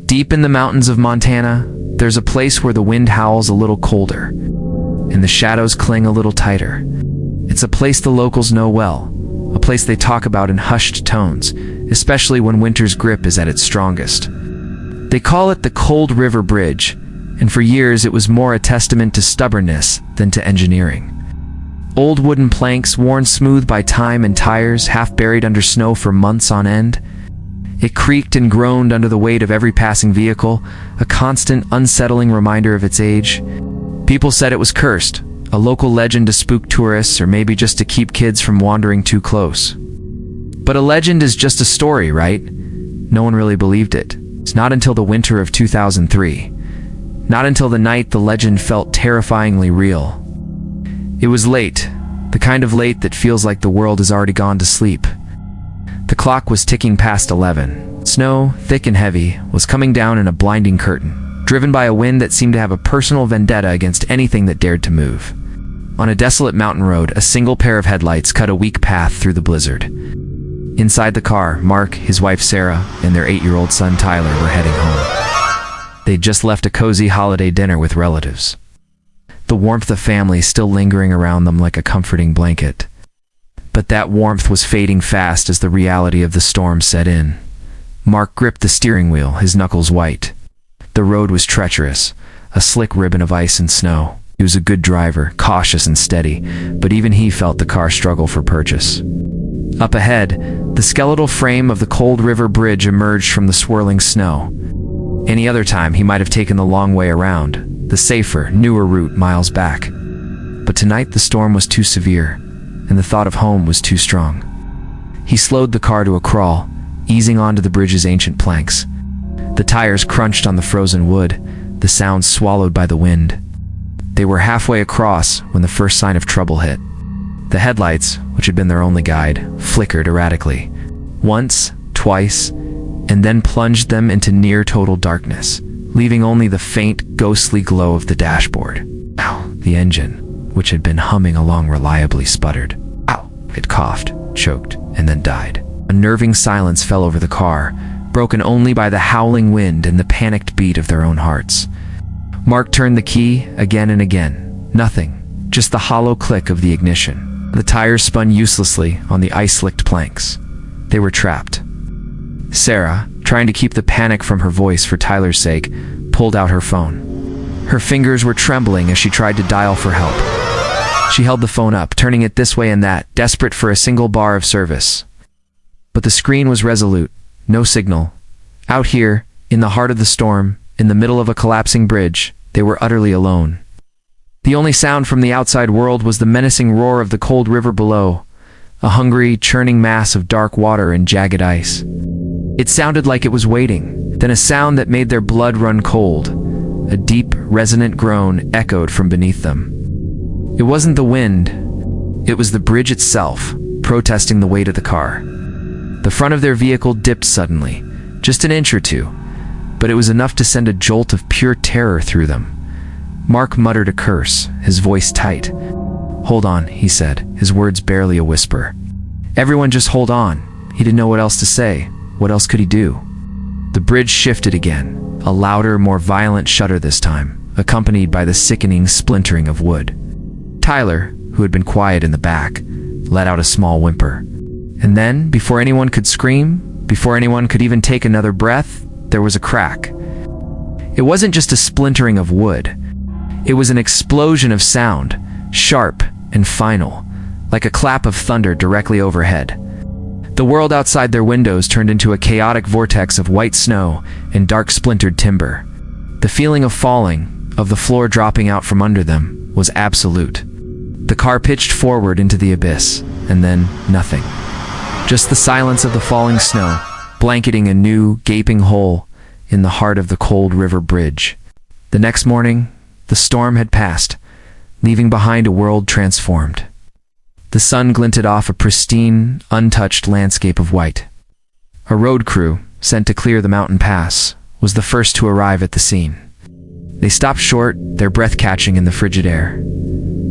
Deep in the mountains of Montana, there's a place where the wind howls a little colder, and the shadows cling a little tighter. It's a place the locals know well, a place they talk about in hushed tones, especially when winter's grip is at its strongest. They call it the Cold River Bridge, and for years it was more a testament to stubbornness than to engineering. Old wooden planks, worn smooth by time and tires, half buried under snow for months on end. It creaked and groaned under the weight of every passing vehicle, a constant, unsettling reminder of its age. People said it was cursed, a local legend to spook tourists or maybe just to keep kids from wandering too close. But a legend is just a story, right? No one really believed it. It's not until the winter of 2003. Not until the night the legend felt terrifyingly real. It was late, the kind of late that feels like the world has already gone to sleep. The clock was ticking past 11. Snow, thick and heavy, was coming down in a blinding curtain, driven by a wind that seemed to have a personal vendetta against anything that dared to move. On a desolate mountain road, a single pair of headlights cut a weak path through the blizzard. Inside the car, Mark, his wife Sarah, and their 8-year-old son Tyler were heading home. They'd just left a cozy holiday dinner with relatives. The warmth of family still lingering around them like a comforting blanket. But that warmth was fading fast as the reality of the storm set in. Mark gripped the steering wheel, his knuckles white. The road was treacherous, a slick ribbon of ice and snow. He was a good driver, cautious and steady, but even he felt the car struggle for purchase. Up ahead, the skeletal frame of the Cold River Bridge emerged from the swirling snow. Any other time, he might have taken the long way around, the safer, newer route miles back. But tonight the storm was too severe, and the thought of home was too strong. He slowed the car to a crawl, easing onto the bridge's ancient planks. The tires crunched on the frozen wood, the sound swallowed by the wind. They were halfway across when the first sign of trouble hit. The headlights, which had been their only guide, flickered erratically. Once, twice, and then plunged them into near-total darkness, leaving only the faint, ghostly glow of the dashboard. Ow! The engine, which had been humming along reliably, sputtered. Ow! It coughed, choked, and then died. A nerving silence fell over the car, broken only by the howling wind and the panicked beat of their own hearts. Mark turned the key again and again. Nothing, just the hollow click of the ignition. The tires spun uselessly on the ice-slicked planks. They were trapped. Sarah, trying to keep the panic from her voice for Tyler's sake, pulled out her phone. Her fingers were trembling as she tried to dial for help. She held the phone up, turning it this way and that, desperate for a single bar of service. But the screen was resolute. No signal. Out here, in the heart of the storm, in the middle of a collapsing bridge, they were utterly alone. The only sound from the outside world was the menacing roar of the cold river below, a hungry, churning mass of dark water and jagged ice. It sounded like it was waiting, then a sound that made their blood run cold. A deep, resonant groan echoed from beneath them. It wasn't the wind, it was the bridge itself, protesting the weight of the car. The front of their vehicle dipped suddenly, just an inch or two, but it was enough to send a jolt of pure terror through them. Mark muttered a curse, his voice tight. "Hold on," he said, his words barely a whisper. Everyone just hold on. He didn't know what else to say. What else could he do? The bridge shifted again, a louder, more violent shudder this time, accompanied by the sickening splintering of wood. Tyler, who had been quiet in the back, let out a small whimper. And then, before anyone could scream, before anyone could even take another breath, there was a crack. It wasn't just a splintering of wood. It was an explosion of sound, sharp and final, like a clap of thunder directly overhead. The world outside their windows turned into a chaotic vortex of white snow and dark splintered timber. The feeling of falling, of the floor dropping out from under them, was absolute. The car pitched forward into the abyss, and then nothing. Just the silence of the falling snow, blanketing a new, gaping hole in the heart of the Cold River Bridge. The next morning, the storm had passed, leaving behind a world transformed. The sun glinted off a pristine, untouched landscape of white. A road crew, sent to clear the mountain pass, was the first to arrive at the scene. They stopped short, their breath catching in the frigid air.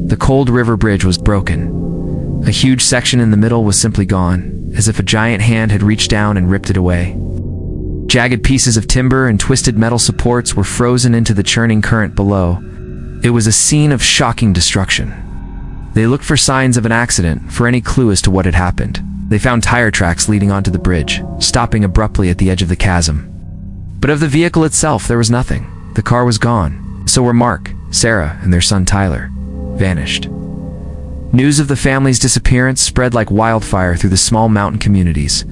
The Cold River Bridge was broken. A huge section in the middle was simply gone, as if a giant hand had reached down and ripped it away. Jagged pieces of timber and twisted metal supports were frozen into the churning current below. It was a scene of shocking destruction. They looked for signs of an accident, for any clue as to what had happened. They found tire tracks leading onto the bridge, stopping abruptly at the edge of the chasm. But of the vehicle itself, there was nothing. The car was gone. So were Mark, Sarah, and their son Tyler. Vanished. News of the family's disappearance spread like wildfire through the small mountain communities.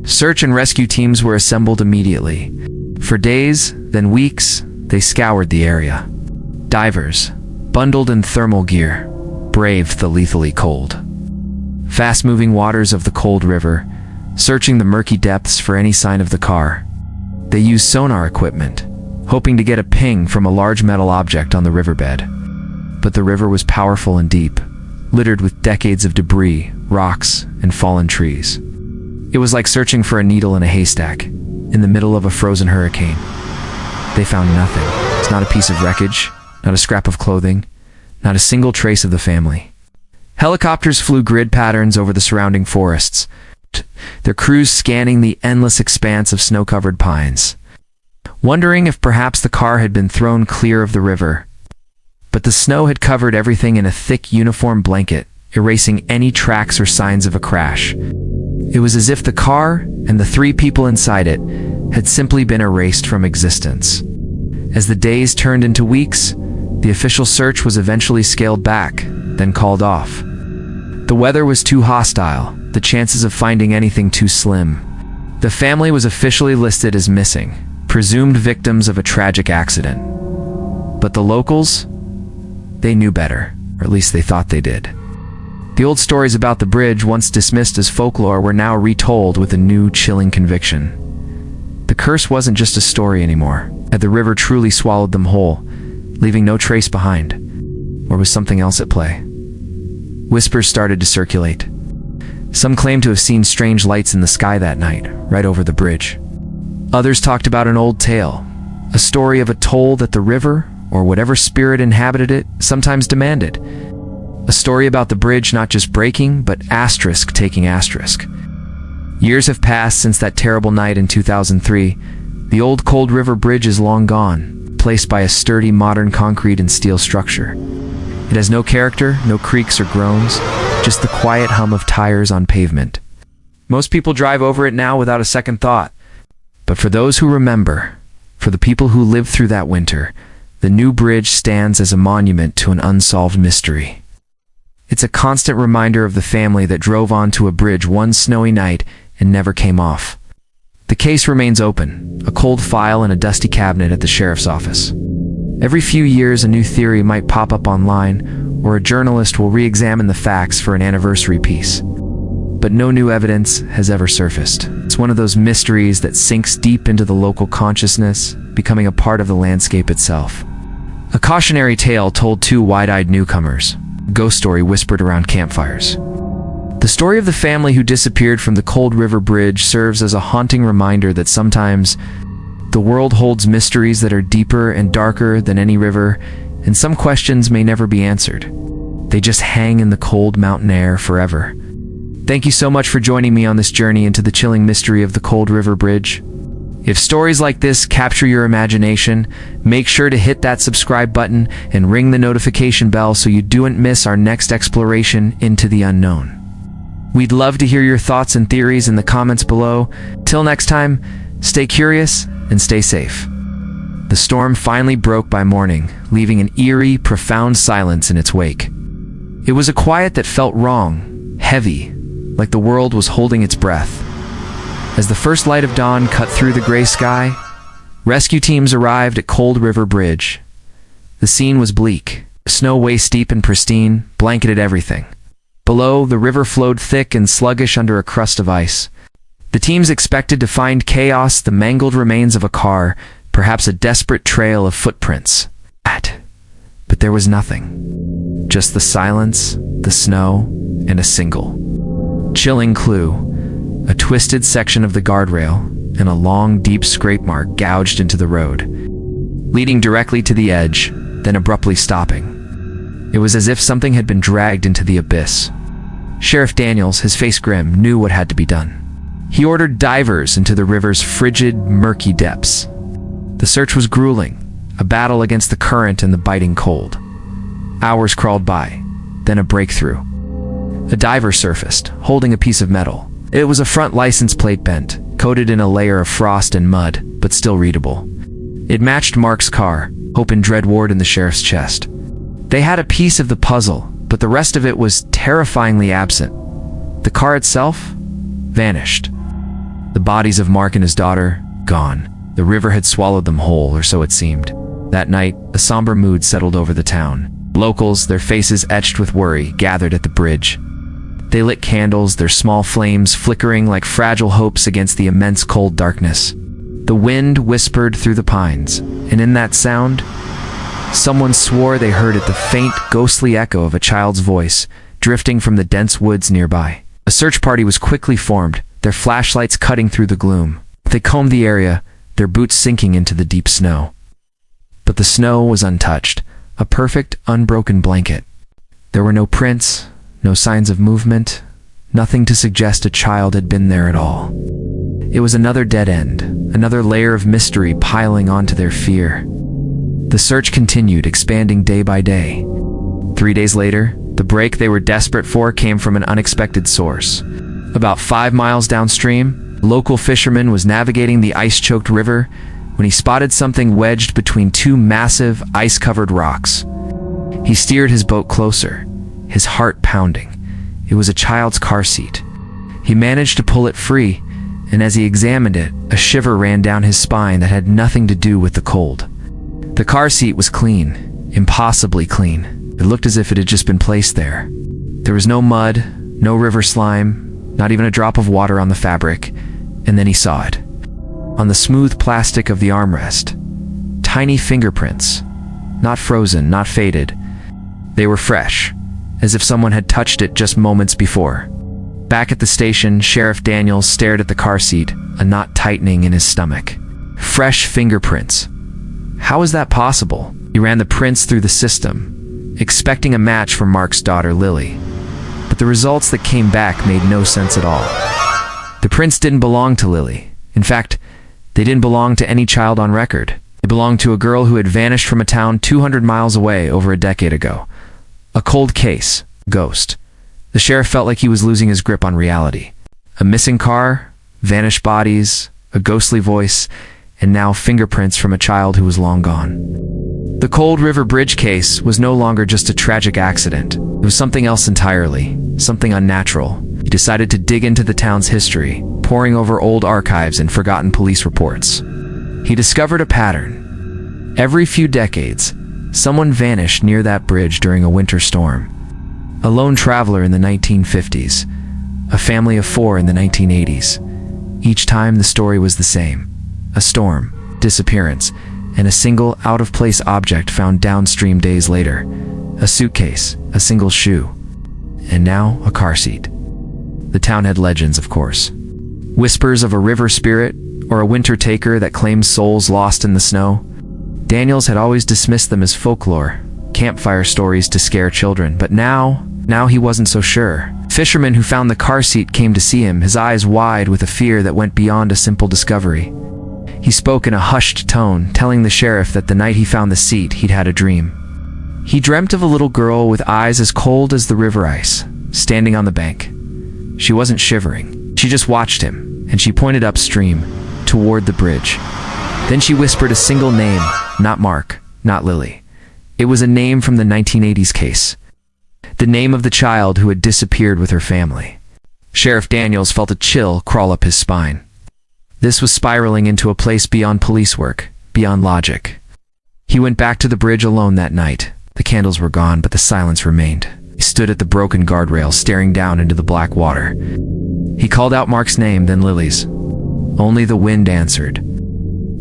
Search and rescue teams were assembled immediately. For days, then weeks, they scoured the area. Divers, bundled in thermal gear, braved the lethally cold. Fast-moving waters of the cold river, searching the murky depths for any sign of the car. They used sonar equipment, hoping to get a ping from a large metal object on the riverbed. But the river was powerful and deep, littered with decades of debris, rocks, and fallen trees. It was like searching for a needle in a haystack, in the middle of a frozen hurricane. They found nothing. It's not a piece of wreckage, not a scrap of clothing, not a single trace of the family. Helicopters flew grid patterns over the surrounding forests, their crews scanning the endless expanse of snow-covered pines, wondering if perhaps the car had been thrown clear of the river. But the snow had covered everything in a thick uniform blanket, erasing any tracks or signs of a crash. It was as if the car and the 3 people inside it had simply been erased from existence. As the days turned into weeks, the official search was eventually scaled back, then called off. The weather was too hostile, the chances of finding anything too slim. The family was officially listed as missing, presumed victims of a tragic accident. But the locals? They knew better, or at least they thought they did. The old stories about the bridge, once dismissed as folklore, were now retold with a new, chilling conviction. The curse wasn't just a story anymore. Had the river truly swallowed them whole, leaving no trace behind? Or was something else at play? Whispers started to circulate. Some claimed to have seen strange lights in the sky that night, right over the bridge. Others talked about an old tale, a story of a toll that the river, or whatever spirit inhabited it, sometimes demanded. A story about the bridge not just breaking, but asterisk taking asterisk. Years have passed since that terrible night in 2003. The old Cold River Bridge is long gone, replaced by a sturdy modern concrete and steel structure. It has no character, no creaks or groans, just the quiet hum of tires on pavement. Most people drive over it now without a second thought. But for those who remember, for the people who lived through that winter, the new bridge stands as a monument to an unsolved mystery. It's a constant reminder of the family that drove onto a bridge one snowy night and never came off. The case remains open, a cold file in a dusty cabinet at the sheriff's office. Every few years a new theory might pop up online, or a journalist will re-examine the facts for an anniversary piece. But no new evidence has ever surfaced. It's one of those mysteries that sinks deep into the local consciousness, becoming a part of the landscape itself. A cautionary tale told 2 wide-eyed newcomers. A ghost story whispered around campfires. The story of the family who disappeared from the Cold River Bridge serves as a haunting reminder that sometimes the world holds mysteries that are deeper and darker than any river, and some questions may never be answered. They just hang in the cold mountain air forever. Thank you so much for joining me on this journey into the chilling mystery of the Cold River Bridge. If stories like this capture your imagination, make sure to hit that subscribe button and ring the notification bell so you don't miss our next exploration into the unknown. We'd love to hear your thoughts and theories in the comments below. Till next time, stay curious and stay safe. The storm finally broke by morning, leaving an eerie, profound silence in its wake. It was a quiet that felt wrong, heavy, like the world was holding its breath. As the first light of dawn cut through the gray sky, rescue teams arrived at Cold River Bridge. The scene was bleak. Snow waist-deep and pristine, blanketed everything. Below, the river flowed thick and sluggish under a crust of ice. The teams expected to find chaos, the mangled remains of a car, perhaps a desperate trail of footprints. But there was nothing. Just the silence, the snow, and a single chilling clue. A twisted section of the guardrail, and a long, deep scrape mark gouged into the road, leading directly to the edge, then abruptly stopping. It was as if something had been dragged into the abyss. Sheriff Daniels, his face grim, knew what had to be done. He ordered divers into the river's frigid, murky depths. The search was grueling, a battle against the current and the biting cold. Hours crawled by, then a breakthrough. A diver surfaced, holding a piece of metal. It was a front license plate bent, coated in a layer of frost and mud, but still readable. It matched Mark's car, Hope and Dread Ward in the sheriff's chest. They had a piece of the puzzle, but the rest of it was terrifyingly absent. The car itself vanished. The bodies of Mark and his daughter, gone. The river had swallowed them whole, or so it seemed. That night, a somber mood settled over the town. Locals, their faces etched with worry, gathered at the bridge. They lit candles, their small flames flickering like fragile hopes against the immense cold darkness. The wind whispered through the pines, and in that sound, someone swore they heard it, the faint, ghostly echo of a child's voice, drifting from the dense woods nearby. A search party was quickly formed, their flashlights cutting through the gloom. They combed the area, their boots sinking into the deep snow. But the snow was untouched, a perfect, unbroken blanket. There were no prints, no signs of movement, nothing to suggest a child had been there at all. It was another dead end, another layer of mystery piling onto their fear. The search continued, expanding day by day. 3 days later, the break they were desperate for came from an unexpected source. About 5 miles downstream, a local fisherman was navigating the ice-choked river when he spotted something wedged between two massive, ice-covered rocks. He steered his boat closer, his heart pounding. It was a child's car seat. He managed to pull it free, and as he examined it, a shiver ran down his spine that had nothing to do with the cold. The car seat was clean, impossibly clean. It looked as if it had just been placed there. There was no mud, no river slime, not even a drop of water on the fabric, and then he saw it. On the smooth plastic of the armrest, tiny fingerprints, not frozen, not faded. They were fresh, as if someone had touched it just moments before. Back at the station, Sheriff Daniels stared at the car seat, a knot tightening in his stomach. Fresh fingerprints. How is that possible? He ran the prints through the system, expecting a match for Mark's daughter, Lily. But the results that came back made no sense at all. The prints didn't belong to Lily. In fact, they didn't belong to any child on record. They belonged to a girl who had vanished from a town 200 miles away over a decade ago. A cold case. Ghost. The sheriff felt like he was losing his grip on reality. A missing car, vanished bodies, a ghostly voice, and now fingerprints from a child who was long gone. The Cold River Bridge case was no longer just a tragic accident. It was something else entirely, something unnatural. He decided to dig into the town's history, poring over old archives and forgotten police reports. He discovered a pattern. Every few decades, someone vanished near that bridge during a winter storm. A lone traveler in the 1950s, a family of 4 in the 1980s. Each time the story was the same. A storm, disappearance, and a single out-of-place object found downstream days later. A suitcase, a single shoe, and now a car seat. The town had legends, of course. Whispers of a river spirit or a winter taker that claims souls lost in the snow. Daniels had always dismissed them as folklore, campfire stories to scare children, but now he wasn't so sure. Fisherman who found the car seat came to see him, his eyes wide with a fear that went beyond a simple discovery. He spoke in a hushed tone, telling the sheriff that the night he found the seat, he'd had a dream. He dreamt of a little girl with eyes as cold as the river ice, standing on the bank. She wasn't shivering. She just watched him, and she pointed upstream, toward the bridge. Then she whispered a single name, not Mark, not Lily. It was a name from the 1980s case. The name of the child who had disappeared with her family. Sheriff Daniels felt a chill crawl up his spine. This was spiraling into a place beyond police work, beyond logic. He went back to the bridge alone that night. The candles were gone, but the silence remained. He stood at the broken guardrail, staring down into the black water. He called out Mark's name, then Lily's. Only the wind answered.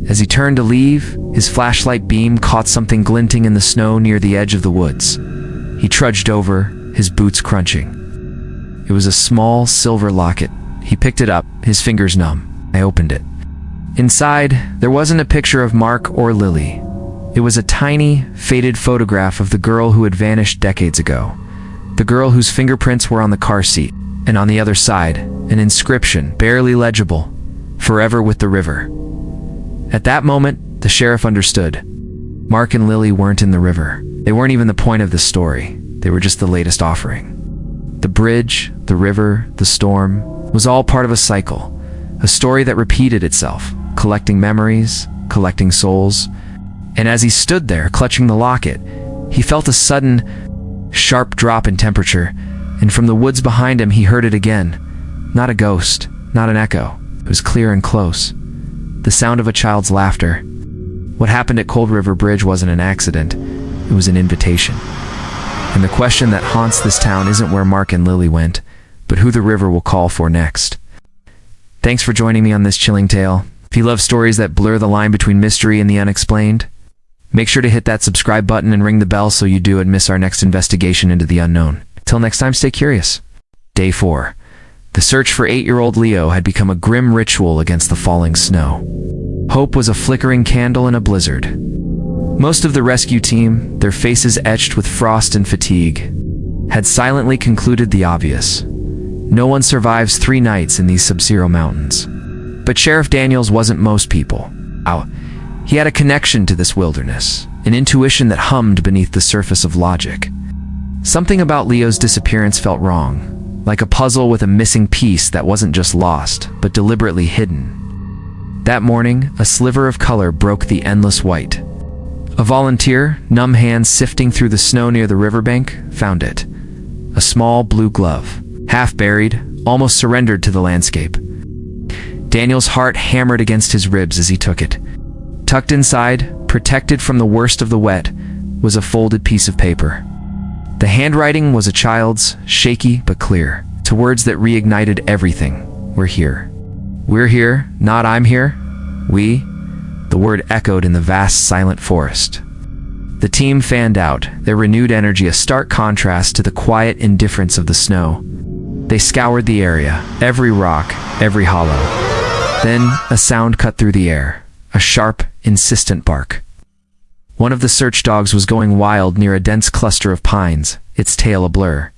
As he turned to leave, his flashlight beam caught something glinting in the snow near the edge of the woods. He trudged over, his boots crunching. It was a small silver locket. He picked it up, his fingers numb. I opened it. Inside, there wasn't a picture of Mark or Lily. It was a tiny, faded photograph of the girl who had vanished decades ago. The girl whose fingerprints were on the car seat. And on the other side, an inscription, barely legible, "Forever with the river." At that moment, the sheriff understood. Mark and Lily weren't in the river. They weren't even the point of the story. They were just the latest offering. The bridge, the river, the storm was all part of a cycle, a story that repeated itself, collecting memories, collecting souls. And as he stood there, clutching the locket, he felt a sudden, sharp drop in temperature, and from the woods behind him he heard it again. Not a ghost, not an echo. It was clear and close. The sound of a child's laughter. What happened at Cold River Bridge wasn't an accident. It was an invitation. And the question that haunts this town isn't where Mark and Lily went, but who the river will call for next. Thanks for joining me on this chilling tale. If you love stories that blur the line between mystery and the unexplained, make sure to hit that subscribe button and ring the bell so you don't miss our next investigation into the unknown. Till next time, stay curious. Day 4. The search for 8-year-old Leo had become a grim ritual against the falling snow. Hope was a flickering candle in a blizzard. Most of the rescue team, their faces etched with frost and fatigue, had silently concluded the obvious. No one survives 3 nights in these sub-zero mountains. But Sheriff Daniels wasn't most people. He had a connection to this wilderness, an intuition that hummed beneath the surface of logic. Something about Leo's disappearance felt wrong, like a puzzle with a missing piece that wasn't just lost, but deliberately hidden. That morning, a sliver of color broke the endless white. A volunteer, numb hands sifting through the snow near the riverbank, found it. A small blue glove, half buried, almost surrendered to the landscape. Daniel's heart hammered against his ribs as he took it. Tucked inside, protected from the worst of the wet, was a folded piece of paper. The handwriting was a child's, shaky but clear, to words that reignited everything. We're here. We're here, not I'm here. We. The word echoed in the vast, silent forest. The team fanned out, their renewed energy a stark contrast to the quiet indifference of the snow. They scoured the area, every rock, every hollow. Then a sound cut through the air, a sharp, insistent bark. One of the search dogs was going wild near a dense cluster of pines, its tail a blur.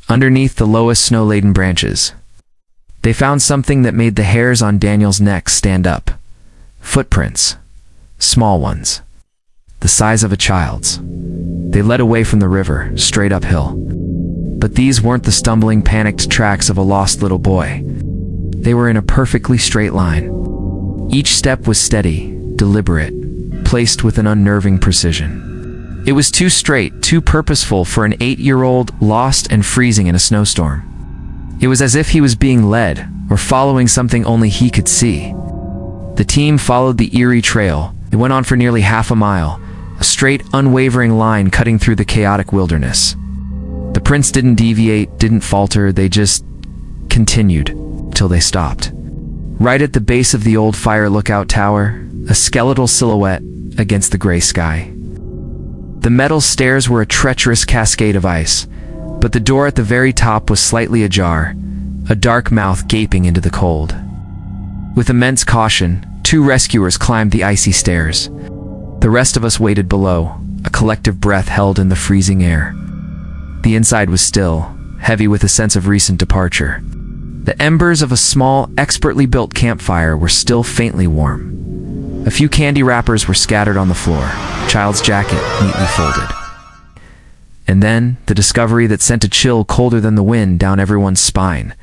Underneath the lowest snow-laden branches, they found something that made the hairs on Daniel's neck stand up. Footprints. Small ones. The size of a child's. They led away from the river, straight uphill. But these weren't the stumbling, panicked tracks of a lost little boy. They were in a perfectly straight line. Each step was steady, deliberate, placed with an unnerving precision. It was too straight, too purposeful for an 8-year-old lost and freezing in a snowstorm. It was as if he was being led, or following something only he could see. The team followed the eerie trail. It went on for nearly half a mile, a straight, unwavering line cutting through the chaotic wilderness. The prints didn't deviate, didn't falter, they just continued, till they stopped. Right at the base of the old fire lookout tower, a skeletal silhouette against the gray sky. The metal stairs were a treacherous cascade of ice, but the door at the very top was slightly ajar, a dark mouth gaping into the cold. With immense caution, 2 rescuers climbed the icy stairs. The rest of us waited below, a collective breath held in the freezing air. The inside was still, heavy with a sense of recent departure. The embers of a small, expertly built campfire were still faintly warm. A few candy wrappers were scattered on the floor, a child's jacket neatly folded. And then, the discovery that sent a chill colder than the wind down everyone's spine.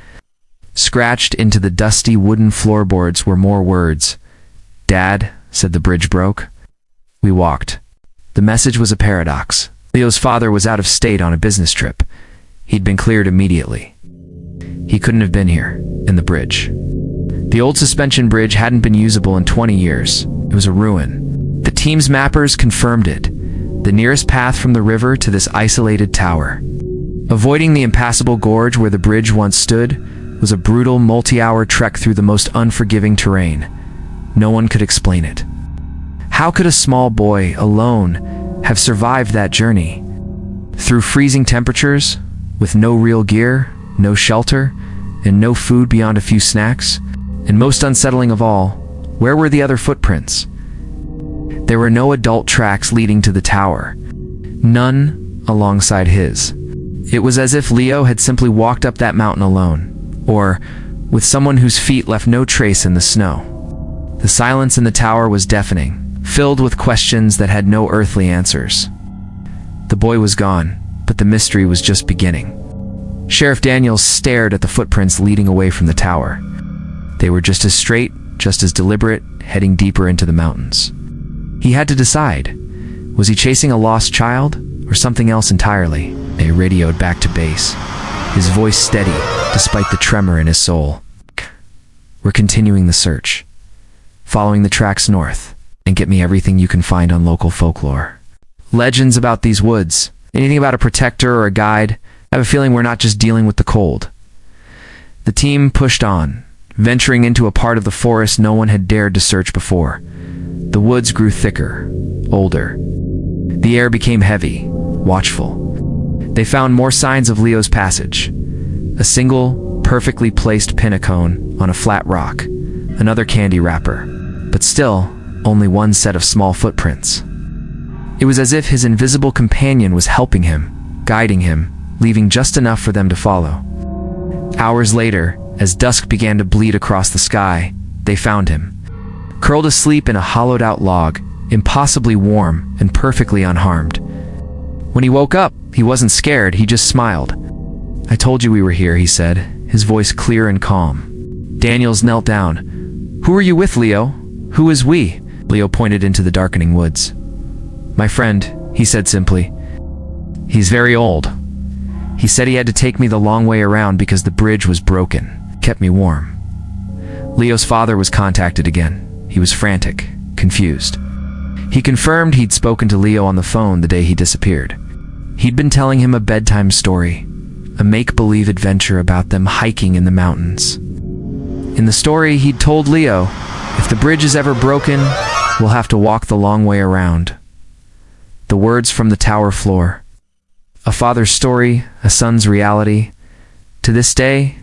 Scratched into the dusty wooden floorboards were more words. "Dad," said the bridge broke. We walked. The message was a paradox. Leo's father was out of state on a business trip. He'd been cleared immediately. He couldn't have been here, in the bridge. The old suspension bridge hadn't been usable in 20 years. It was a ruin. The team's mappers confirmed it. The nearest path from the river to this isolated tower. Avoiding the impassable gorge where the bridge once stood was a brutal, multi-hour trek through the most unforgiving terrain. No one could explain it. How could a small boy, alone, have survived that journey? Through freezing temperatures, with no real gear, no shelter, and no food beyond a few snacks? And most unsettling of all, where were the other footprints? There were no adult tracks leading to the tower. None alongside his. It was as if Leo had simply walked up that mountain alone. Or with someone whose feet left no trace in the snow. The silence in the tower was deafening, filled with questions that had no earthly answers. The boy was gone, but the mystery was just beginning. Sheriff Daniels stared at the footprints leading away from the tower. They were just as straight, just as deliberate, heading deeper into the mountains. He had to decide. Was he chasing a lost child, or something else entirely? They radioed back to base, his voice steady, despite the tremor in his soul. We're continuing the search, following the tracks north, and get me everything you can find on local folklore. Legends about these woods, anything about a protector or a guide. I have a feeling we're not just dealing with the cold. The team pushed on, venturing into a part of the forest no one had dared to search before. The woods grew thicker, older. The air became heavy, watchful. They found more signs of Leo's passage. A single, perfectly placed pinnacone on a flat rock, another candy wrapper, but still, only one set of small footprints. It was as if his invisible companion was helping him, guiding him, leaving just enough for them to follow. Hours later, as dusk began to bleed across the sky, they found him, curled asleep in a hollowed-out log, impossibly warm and perfectly unharmed. When he woke up, he wasn't scared, he just smiled. "I told you we were here," he said, his voice clear and calm. Daniels knelt down. "Who are you with, Leo? Who is we?" Leo pointed into the darkening woods. "My friend," he said simply. "He's very old. He said he had to take me the long way around because the bridge was broken. Kept me warm." Leo's father was contacted again. He was frantic, confused. He confirmed he'd spoken to Leo on the phone the day he disappeared. He'd been telling him a bedtime story, a make-believe adventure about them hiking in the mountains. In the story, he'd told Leo, "If the bridge is ever broken, we'll have to walk the long way around." The words from the tower floor. A father's story, a son's reality. To this day,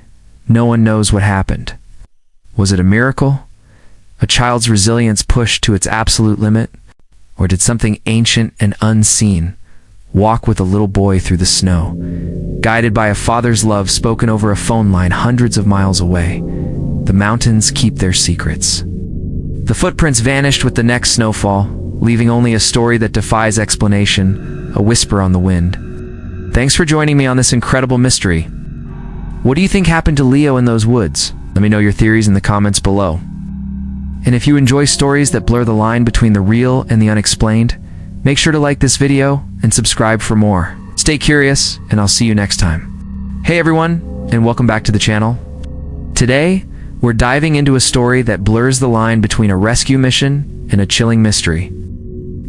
no one knows what happened. Was it a miracle? A child's resilience pushed to its absolute limit? Or did something ancient and unseen walk with a little boy through the snow, guided by a father's love spoken over a phone line hundreds of miles away? The mountains keep their secrets. The footprints vanished with the next snowfall, leaving only a story that defies explanation, a whisper on the wind. Thanks for joining me on this incredible mystery. What do you think happened to Leo in those woods? Let me know your theories in the comments below. And if you enjoy stories that blur the line between the real and the unexplained, make sure to like this video and subscribe for more. Stay curious, and I'll see you next time. Hey everyone, and welcome back to the channel. Today, we're diving into a story that blurs the line between a rescue mission and a chilling mystery.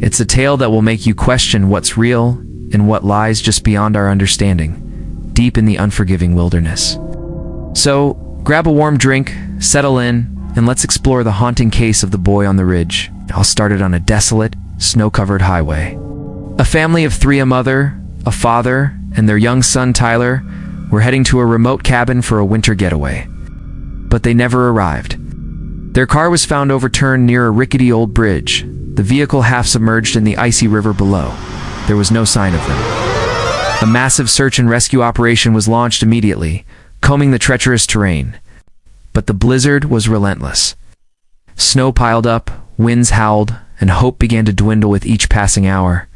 It's a tale that will make you question what's real and what lies just beyond our understanding, deep in the unforgiving wilderness. So, grab a warm drink, settle in, and let's explore the haunting case of the boy on the ridge. I'll start it on a desolate, snow-covered highway. A family of three, a mother, a father, and their young son Tyler, were heading to a remote cabin for a winter getaway. But they never arrived. Their car was found overturned near a rickety old bridge, the vehicle half submerged in the icy river below. There was no sign of them. A massive search and rescue operation was launched immediately, combing the treacherous terrain. But the blizzard was relentless. Snow piled up, winds howled, and hope began to dwindle with each passing hour.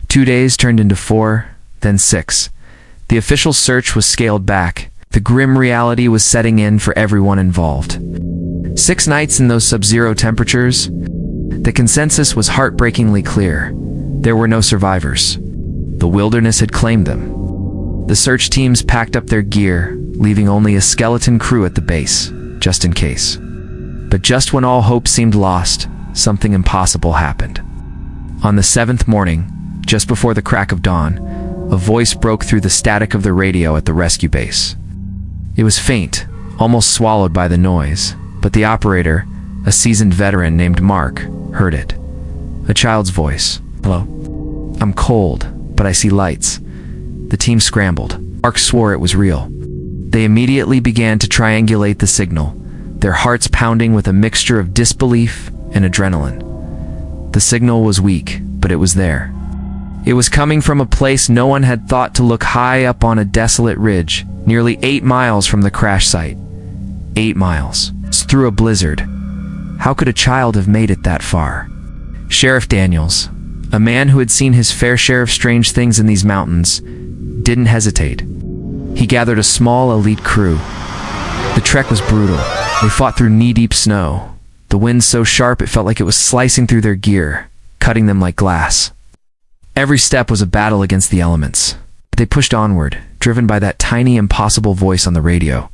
2 days turned into 4, then 6. The official search was scaled back. The grim reality was setting in for everyone involved. 6 nights in those sub-zero temperatures. The consensus was heartbreakingly clear. There were no survivors. The wilderness had claimed them. The search teams packed up their gear, leaving only a skeleton crew at the base, just in case. But just when all hope seemed lost, something impossible happened. On the 7th morning, just before the crack of dawn, a voice broke through the static of the radio at the rescue base. It was faint, almost swallowed by the noise, but the operator, a seasoned veteran named Mark, heard it. A child's voice. "Hello? I'm cold, but I see lights." The team scrambled. Mark swore it was real. They immediately began to triangulate the signal, their hearts pounding with a mixture of disbelief and adrenaline. The signal was weak, but it was there. It was coming from a place no one had thought to look, high up on a desolate ridge, nearly 8 miles from the crash site. 8 miles. Through a blizzard. How could a child have made it that far? Sheriff Daniels, a man who had seen his fair share of strange things in these mountains, didn't hesitate. He gathered a small elite crew. The trek was brutal. They fought through knee-deep snow. The wind so sharp it felt like it was slicing through their gear, cutting them like glass. Every step was a battle against the elements. They pushed onward, driven by that tiny, impossible voice on the radio.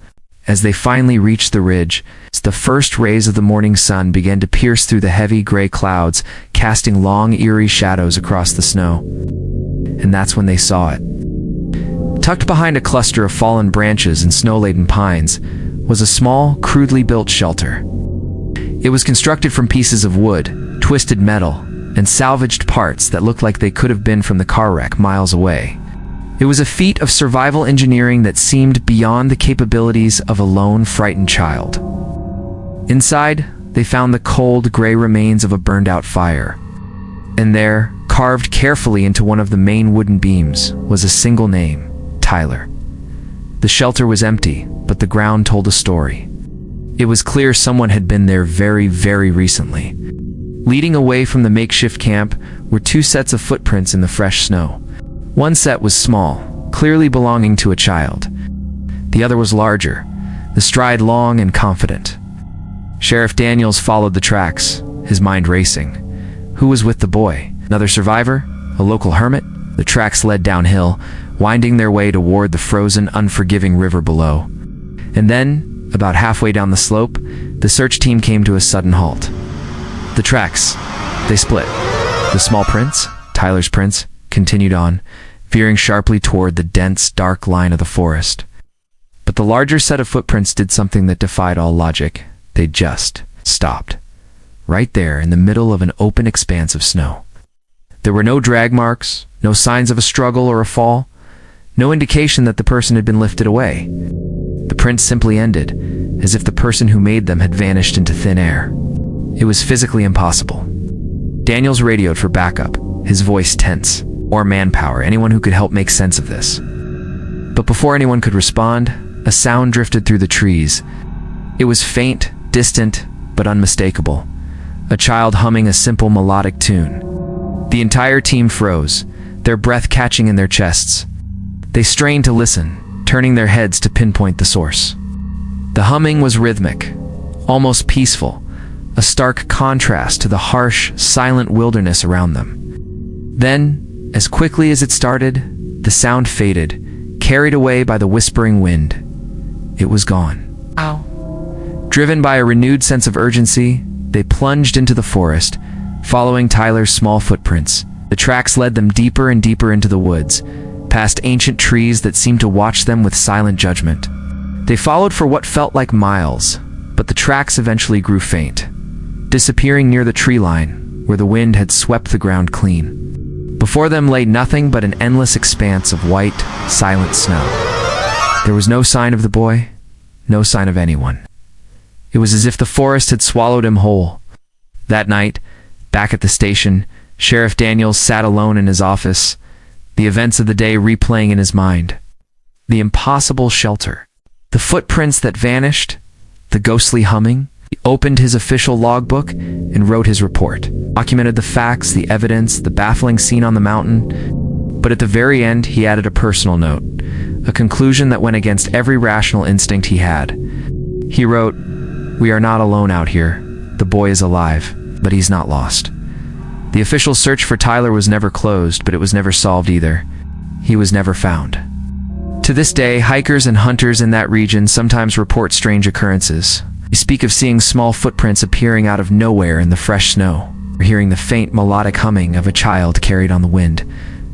As they finally reached the ridge, the first rays of the morning sun began to pierce through the heavy gray clouds, casting long, eerie shadows across the snow. And that's when they saw it. Tucked behind a cluster of fallen branches and snow-laden pines was a small, crudely built shelter. It was constructed from pieces of wood, twisted metal, and salvaged parts that looked like they could have been from the car wreck miles away. It was a feat of survival engineering that seemed beyond the capabilities of a lone, frightened child. Inside, they found the cold, gray remains of a burned-out fire. And there, carved carefully into one of the main wooden beams, was a single name, Tyler. The shelter was empty, but the ground told a story. It was clear someone had been there very, very recently. Leading away from the makeshift camp were 2 sets of footprints in the fresh snow. One set was small, clearly belonging to a child. The other was larger, the stride long and confident. Sheriff Daniels followed the tracks, his mind racing. Who was with the boy? Another survivor? A local hermit? The tracks led downhill, winding their way toward the frozen, unforgiving river below. And then, about halfway down the slope, the search team came to a sudden halt. The tracks, they split. The small prints, Tyler's prints, continued on, veering sharply toward the dense, dark line of the forest. But the larger set of footprints did something that defied all logic. They just stopped. Right there in the middle of an open expanse of snow. There were no drag marks, no signs of a struggle or a fall, no indication that the person had been lifted away. The prints simply ended, as if the person who made them had vanished into thin air. It was physically impossible. Daniels radioed for backup, his voice tense. Or manpower, anyone who could help make sense of this. But before anyone could respond, a sound drifted through the trees. It was faint, distant, but unmistakable. A child humming a simple melodic tune. The entire team froze, their breath catching in their chests. They strained to listen, turning their heads to pinpoint the source. The humming was rhythmic, almost peaceful, a stark contrast to the harsh, silent wilderness around them. Then, as quickly as it started, the sound faded, carried away by the whispering wind. It was gone. Ow. Driven by a renewed sense of urgency, they plunged into the forest, following Tyler's small footprints. The tracks led them deeper and deeper into the woods, past ancient trees that seemed to watch them with silent judgment. They followed for what felt like miles, but the tracks eventually grew faint, disappearing near the tree line, where the wind had swept the ground clean. Before them lay nothing but an endless expanse of white, silent snow. There was no sign of the boy, no sign of anyone. It was as if the forest had swallowed him whole. That night, back at the station, Sheriff Daniels sat alone in his office, the events of the day replaying in his mind. The impossible shelter, the footprints that vanished, the ghostly humming. He opened his official logbook and wrote his report, documented the facts, the evidence, the baffling scene on the mountain. But at the very end, he added a personal note, a conclusion that went against every rational instinct he had. He wrote, "We are not alone out here. The boy is alive, but he's not lost." The official search for Tyler was never closed, but it was never solved either. He was never found. To this day, hikers and hunters in that region sometimes report strange occurrences. They speak of seeing small footprints appearing out of nowhere in the fresh snow, or hearing the faint melodic humming of a child carried on the wind,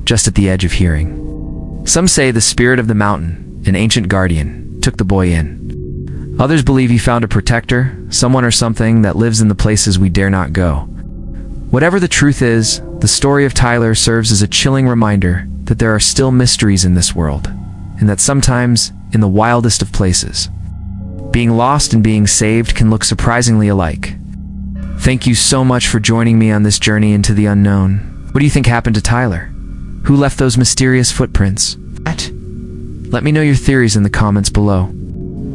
just at the edge of hearing. Some say the spirit of the mountain, an ancient guardian, took the boy in. Others believe he found a protector, someone or something that lives in the places we dare not go. Whatever the truth is, the story of Tyler serves as a chilling reminder that there are still mysteries in this world, and that sometimes, in the wildest of places, being lost and being saved can look surprisingly alike. Thank you so much for joining me on this journey into the unknown. What do you think happened to Tyler? Who left those mysterious footprints? Let me know your theories in the comments below.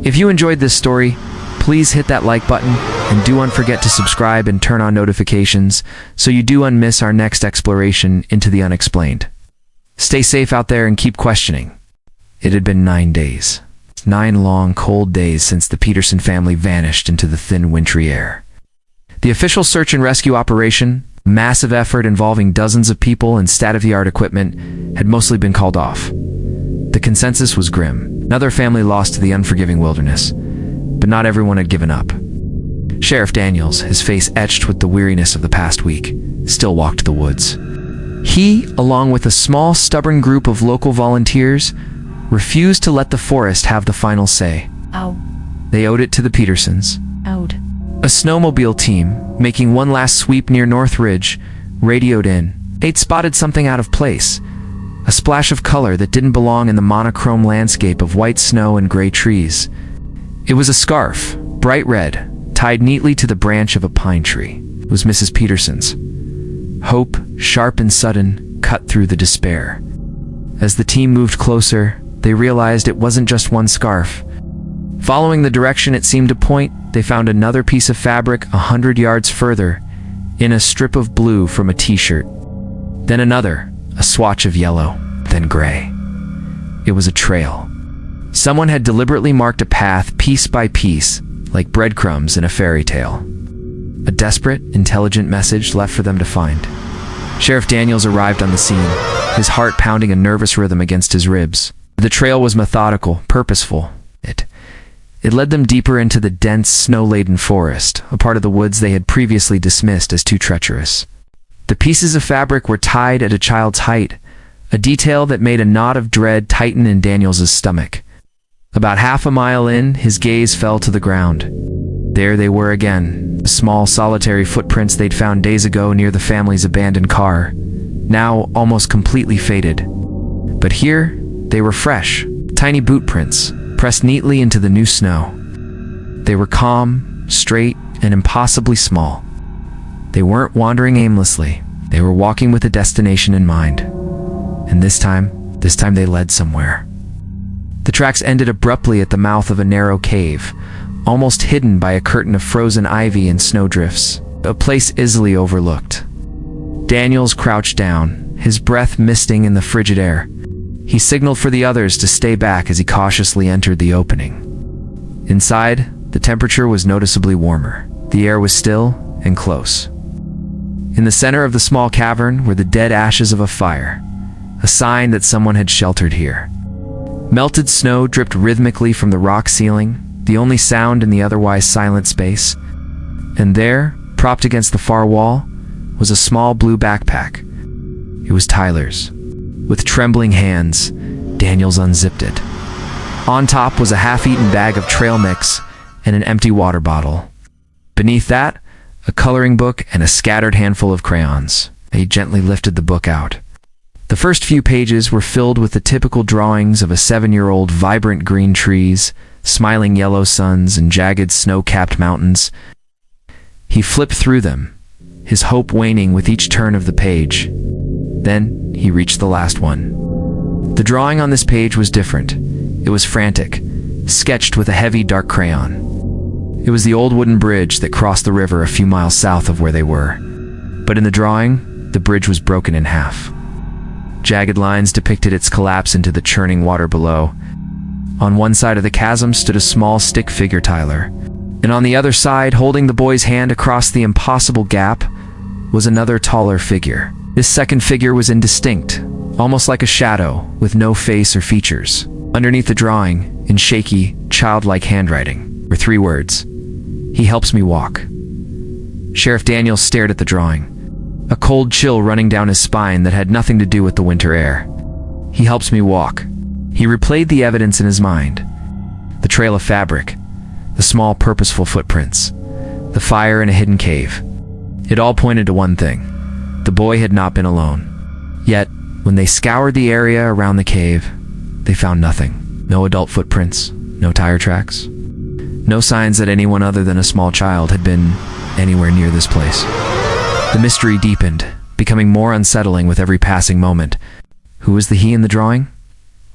If you enjoyed this story, Please hit that like button, and do not forget to subscribe and turn on notifications so you do not miss our next exploration into the unexplained. Stay safe out there and keep questioning. It had been 9 days. 9 long, cold days since the Peterson family vanished into the thin, wintry air. The official search and rescue operation, a massive effort involving dozens of people and state-of-the-art equipment, had mostly been called off. The consensus was grim. Another family lost to the unforgiving wilderness. But not everyone had given up. Sheriff Daniels, his face etched with the weariness of the past week, still walked the woods. He, along with a small, stubborn group of local volunteers, refused to let the forest have the final say. Ow. They owed it to the Petersons. Owed. A snowmobile team, making one last sweep near North Ridge, radioed in. They'd spotted something out of place, a splash of color that didn't belong in the monochrome landscape of white snow and gray trees. It was a scarf, bright red, tied neatly to the branch of a pine tree. It was Mrs. Peterson's. Hope, sharp and sudden, cut through the despair. As the team moved closer, they realized it wasn't just one scarf. Following the direction it seemed to point, they found another piece of fabric 100 yards further, in a strip of blue from a t-shirt. Then another, a swatch of yellow, then gray. It was a trail. Someone had deliberately marked a path piece by piece, like breadcrumbs in a fairy tale. A desperate, intelligent message left for them to find. Sheriff Daniels arrived on the scene, his heart pounding a nervous rhythm against his ribs. The trail was methodical, purposeful. It led them deeper into the dense, snow-laden forest, a part of the woods they had previously dismissed as too treacherous. The pieces of fabric were tied at a child's height, a detail that made a knot of dread tighten in Daniels's stomach. About half a mile in, his gaze fell to the ground. There they were again, the small, solitary footprints they'd found days ago near the family's abandoned car, now almost completely faded. But here, they were fresh, tiny boot prints, pressed neatly into the new snow. They were calm, straight, and impossibly small. They weren't wandering aimlessly. They were walking with a destination in mind. And this time they led somewhere. The tracks ended abruptly at the mouth of a narrow cave, almost hidden by a curtain of frozen ivy and snowdrifts, a place easily overlooked. Daniels crouched down, his breath misting in the frigid air. He signaled for the others to stay back as he cautiously entered the opening. Inside, the temperature was noticeably warmer. The air was still and close. In the center of the small cavern were the dead ashes of a fire, a sign that someone had sheltered here. Melted snow dripped rhythmically from the rock ceiling, the only sound in the otherwise silent space. And there, propped against the far wall, was a small blue backpack. It was Tyler's. With trembling hands, Daniels unzipped it. On top was a half-eaten bag of trail mix and an empty water bottle. Beneath that, a coloring book and a scattered handful of crayons. He gently lifted the book out. The first few pages were filled with the typical drawings of a 7-year-old, vibrant green trees, smiling yellow suns, and jagged snow-capped mountains. He flipped through them, his hope waning with each turn of the page. Then he reached the last one. The drawing on this page was different. It was frantic, sketched with a heavy, dark crayon. It was the old wooden bridge that crossed the river a few miles south of where they were. But in the drawing, the bridge was broken in half. Jagged lines depicted its collapse into the churning water below. On one side of the chasm stood a small stick figure Tyler, and on the other side, holding the boy's hand across the impossible gap, was another taller figure. This second figure was indistinct, almost like a shadow, with no face or features. Underneath the drawing, in shaky, childlike handwriting, were 3 words: "He helps me walk." Sheriff Daniels stared at the drawing, a cold chill running down his spine that had nothing to do with the winter air. "He helps me walk." He replayed the evidence in his mind. The trail of fabric, the small purposeful footprints, the fire in a hidden cave. It all pointed to one thing. The boy had not been alone. Yet, when they scoured the area around the cave, they found nothing. No adult footprints, no tire tracks, no signs that anyone other than a small child had been anywhere near this place. The mystery deepened, becoming more unsettling with every passing moment. Who was the he in the drawing?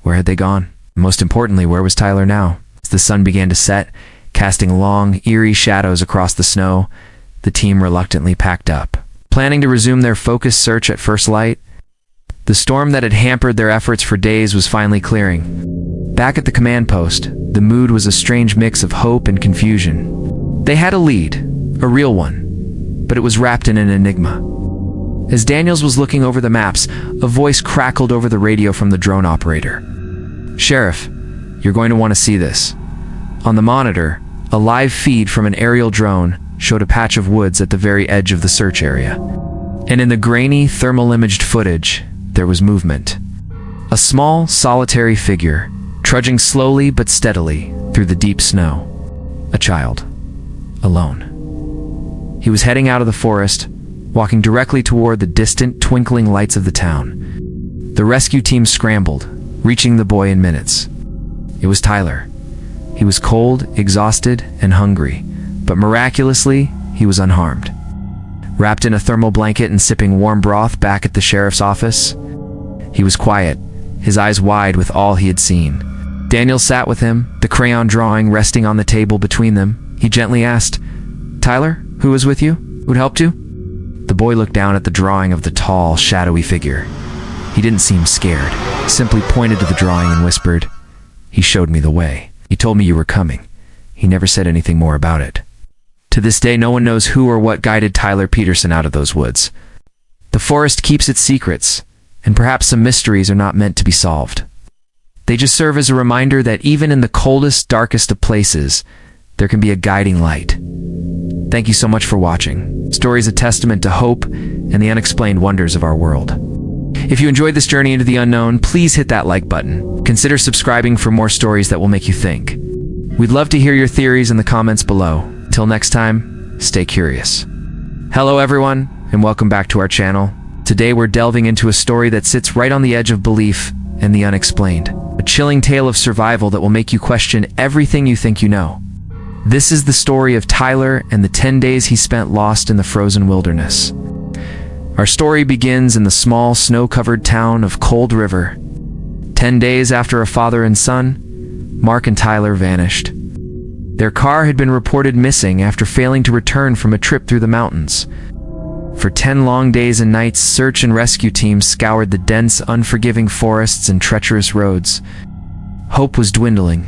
Where had they gone? Most importantly, where was Tyler now? As the sun began to set, casting long, eerie shadows across the snow. The team reluctantly packed up, planning to resume their focused search at first light. The storm that had hampered their efforts for days was finally clearing. Back at the command post, the mood was a strange mix of hope and confusion. They had a lead, a real one, but it was wrapped in an enigma. As Daniels was looking over the maps, a voice crackled over the radio from the drone operator. "Sheriff, you're going to want to see this." On the monitor, a live feed from an aerial drone showed a patch of woods at the very edge of the search area. And in the grainy, thermal-imaged footage, there was movement. A small, solitary figure, trudging slowly but steadily through the deep snow. A child. Alone. He was heading out of the forest, walking directly toward the distant, twinkling lights of the town. The rescue team scrambled, reaching the boy in minutes. It was Tyler. He was cold, exhausted, and hungry, but miraculously, he was unharmed. Wrapped in a thermal blanket and sipping warm broth back at the sheriff's office, he was quiet, his eyes wide with all he had seen. Daniel sat with him, the crayon drawing resting on the table between them. He gently asked, "Tyler, who was with you? Who'd helped you?" The boy looked down at the drawing of the tall, shadowy figure. He didn't seem scared. He simply pointed to the drawing and whispered, "He showed me the way. He told me you were coming." He never said anything more about it. To this day, no one knows who or what guided Tyler Peterson out of those woods. The forest keeps its secrets, and perhaps some mysteries are not meant to be solved. They just serve as a reminder that even in the coldest, darkest of places, there can be a guiding light. Thank you so much for watching. Story is a testament to hope and the unexplained wonders of our world. If you enjoyed this journey into the unknown, please hit that like button. Consider subscribing for more stories that will make you think. We'd love to hear your theories in the comments below. Till next time, stay curious. Hello everyone, and welcome back to our channel. Today we're delving into a story that sits right on the edge of belief and the unexplained. A chilling tale of survival that will make you question everything you think you know. This is the story of Tyler and the 10 days he spent lost in the frozen wilderness. Our story begins in the small, snow-covered town of Cold River. 10 days after a father and son, Mark and Tyler vanished. Their car had been reported missing after failing to return from a trip through the mountains. For 10 long days and nights, search and rescue teams scoured the dense, unforgiving forests and treacherous roads. Hope was dwindling,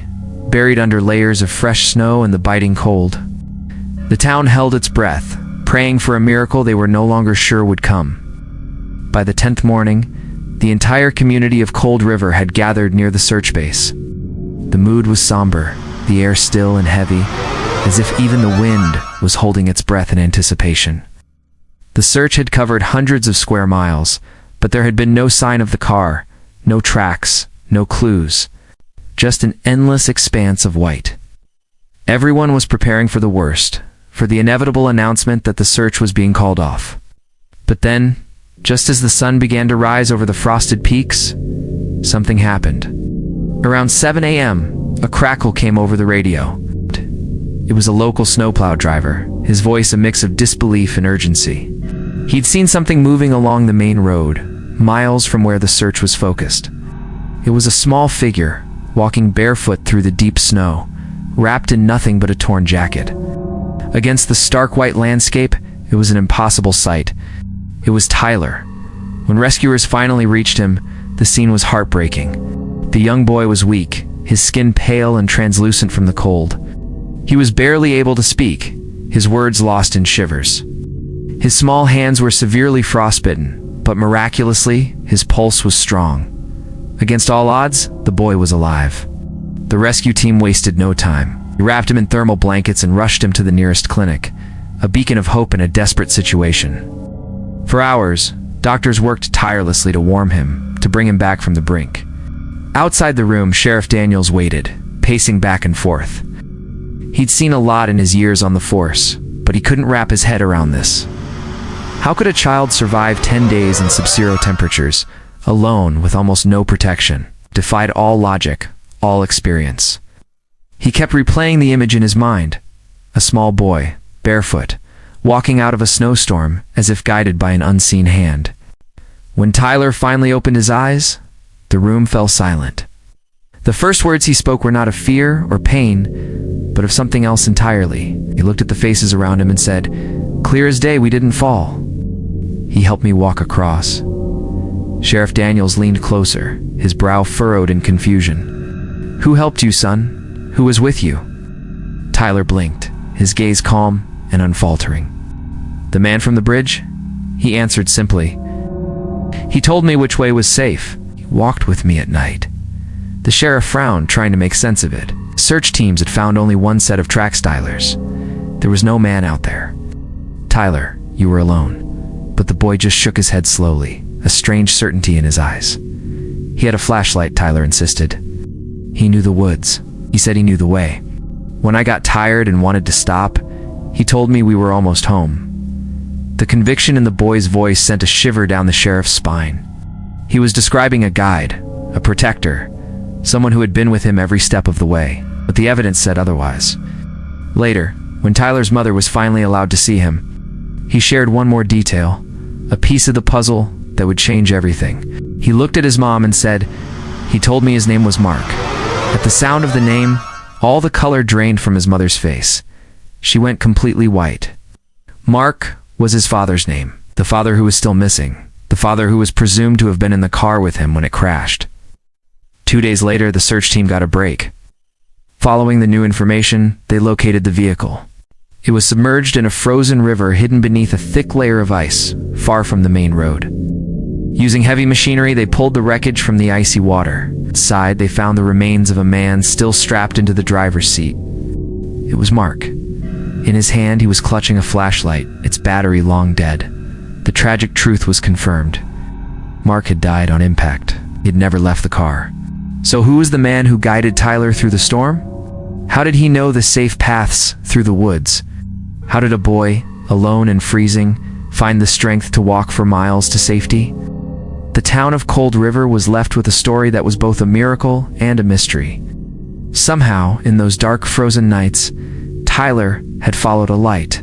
buried under layers of fresh snow and the biting cold. The town held its breath, praying for a miracle they were no longer sure would come. By the 10th morning, the entire community of Cold River had gathered near the search base. The mood was somber, the air still and heavy, as if even the wind was holding its breath in anticipation. The search had covered hundreds of square miles, but there had been no sign of the car, no tracks, no clues, just an endless expanse of white. Everyone was preparing for the worst, for the inevitable announcement that the search was being called off. But then, just as the sun began to rise over the frosted peaks, something happened. Around 7 a.m., a crackle came over the radio. It was a local snowplow driver, his voice a mix of disbelief and urgency. He'd seen something moving along the main road, miles from where the search was focused. It was a small figure, walking barefoot through the deep snow, wrapped in nothing but a torn jacket. Against the stark white landscape, it was an impossible sight. It was Tyler. When rescuers finally reached him, the scene was heartbreaking. The young boy was weak, his skin pale and translucent from the cold. He was barely able to speak, his words lost in shivers. His small hands were severely frostbitten, but miraculously, his pulse was strong. Against all odds, the boy was alive. The rescue team wasted no time. They wrapped him in thermal blankets and rushed him to the nearest clinic, a beacon of hope in a desperate situation. For hours, doctors worked tirelessly to warm him, to bring him back from the brink. Outside the room, Sheriff Daniels waited, pacing back and forth. He'd seen a lot in his years on the force, but he couldn't wrap his head around this. How could a child survive 10 days in sub-zero temperatures, alone with almost no protection? Defied all logic, all experience. He kept replaying the image in his mind. A small boy, barefoot, walking out of a snowstorm as if guided by an unseen hand. When Tyler finally opened his eyes, the room fell silent. The first words he spoke were not of fear or pain, but of something else entirely. He looked at the faces around him and said, "Clear as day, we didn't fall." He helped me walk across. Sheriff Daniels leaned closer, his brow furrowed in confusion. "Who helped you, son? Who was with you?" Tyler blinked, his gaze calm and unfaltering. "The man from the bridge?" He answered simply. "He told me which way was safe. He walked with me at night." The sheriff frowned, trying to make sense of it. Search teams had found only one set of track stylers. There was no man out there. "Tyler, you were alone." But the boy just shook his head slowly, a strange certainty in his eyes. "He had a flashlight," Tyler insisted. "He knew the woods." He said he knew the way. "When I got tired and wanted to stop, he told me we were almost home." The conviction in the boy's voice sent a shiver down the sheriff's spine. He was describing a guide, a protector, someone who had been with him every step of the way, but the evidence said otherwise. Later, when Tyler's mother was finally allowed to see him, he shared one more detail, a piece of the puzzle that would change everything. He looked at his mom and said, "He told me his name was Mark." At the sound of the name, all the color drained from his mother's face. She went completely white. Mark was his father's name, the father who was still missing, the father who was presumed to have been in the car with him when it crashed. 2 days later, the search team got a break. Following the new information, they located the vehicle. It was submerged in a frozen river hidden beneath a thick layer of ice, far from the main road. Using heavy machinery, they pulled the wreckage from the icy water. Inside, they found the remains of a man still strapped into the driver's seat. It was Mark. In his hand, he was clutching a flashlight, its battery long dead. The tragic truth was confirmed. Mark had died on impact. He had never left the car. So who was the man who guided Tyler through the storm? How did he know the safe paths through the woods? How did a boy, alone and freezing, find the strength to walk for miles to safety? The town of Cold River was left with a story that was both a miracle and a mystery. Somehow, in those dark frozen nights, Tyler had followed a light.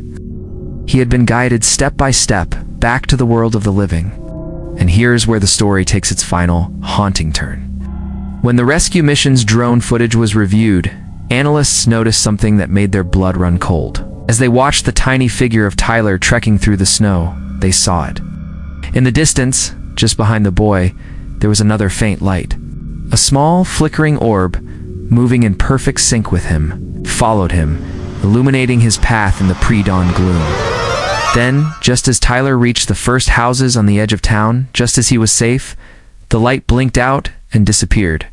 He had been guided step by step back to the world of the living. And here's where the story takes its final, haunting turn. When the rescue mission's drone footage was reviewed, analysts noticed something that made their blood run cold. As they watched the tiny figure of Tyler trekking through the snow, they saw it. In the distance, just behind the boy, there was another faint light. A small, flickering orb, moving in perfect sync with him, followed him, illuminating his path in the pre-dawn gloom. Then, just as Tyler reached the first houses on the edge of town, just as he was safe, the light blinked out and disappeared.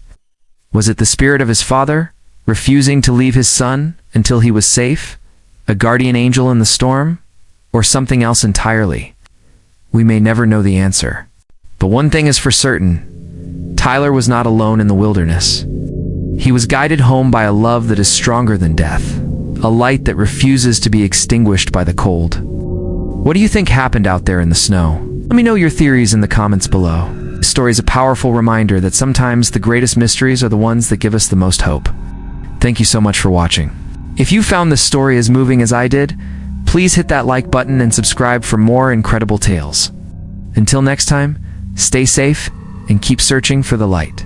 Was it the spirit of his father, refusing to leave his son until he was safe? A guardian angel in the storm? Or something else entirely? We may never know the answer. But one thing is for certain, Tyler was not alone in the wilderness. He was guided home by a love that is stronger than death, a light that refuses to be extinguished by the cold. What do you think happened out there in the snow? Let me know your theories in the comments below. This story is a powerful reminder that sometimes the greatest mysteries are the ones that give us the most hope. Thank you so much for watching. If you found this story as moving as I did, please hit that like button and subscribe for more incredible tales. Until next time, stay safe and keep searching for the light.